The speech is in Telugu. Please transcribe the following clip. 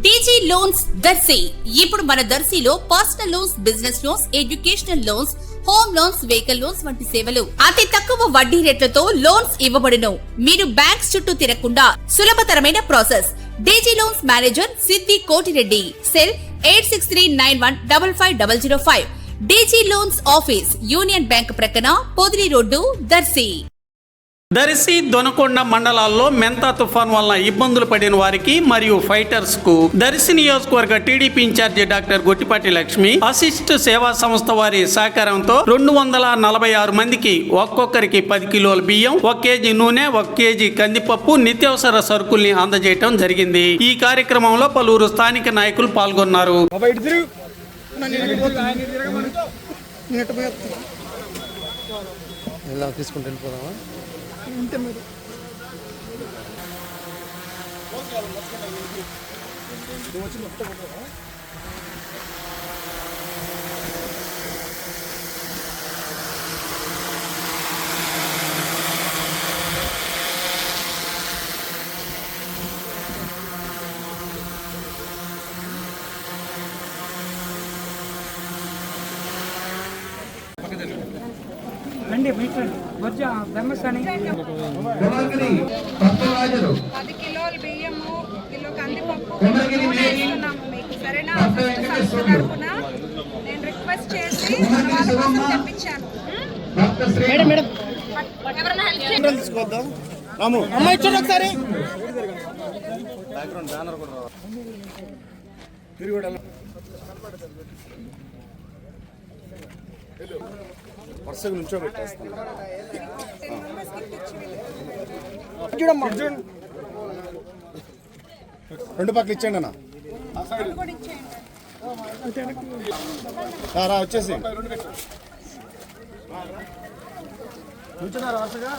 టీజీ లోన్స్ దర్శి ఇప్పుడు మన దర్శిలో personal loans, business loans, educational loans, home loans, vehicle loans వంటి సేవలు అతి తక్కువ వడ్డీ రేట్లతో లోన్స్ ఇవ్వబడును. మీరు బ్యాంక్స్ చుట్టూ తిరగకుండా సులభతరమైన process. DG loans manager Siddi Kotireddy. Cell 8639155005. DG loans office union bank ప్రక్కన, పొదిలి రోడ్డు, దర్శి. దర్శి, దొనకొండ మండలాల్లో మెంతా తుఫాన్ వలన ఇబ్బందులు పడిన వారికి మరియు ఫైటర్స్ కు దర్శి నియోజకవర్గ TDP in charge doctor Gottipati Lakshmi assist సేవా సంస్థ వారి సహకారంతో 246 మందికి ఒక్కొక్కరికి 10 కిలోల బియ్యం, 1 కేజీ నూనె, 1 కేజీ కందిపప్పు, నిత్యావసర సరుకుల్ని అందజేయటం జరిగింది. ఈ కార్యక్రమంలో పలువురు స్థానిక నాయకులు పాల్గొన్నారు. తీసుకుంటూ వెళ్ళిపోదామా? రండి మీట్రండి వచ్చి బ్రహ్మస్థాని 10 కిలోల బియ్యము, కిలో కందిపప్పు ఇస్తున్నాము మీకు. సరేనా? తరపున నేను రిక్వెస్ట్ చేసి మన వాళ్ళ కోసం తెప్పించాను. ఎవరైనా హెల్ప్ తీసుకోవద్దాం. అమ్మాయి చూడండి ఒకసారి. వరుసగా నుంచో పెట్టేస్తాను. రెండు పక్కలు ఇచ్చేయండి అన్న. రా వచ్చేసి నుంచున్నారా వరుసగా?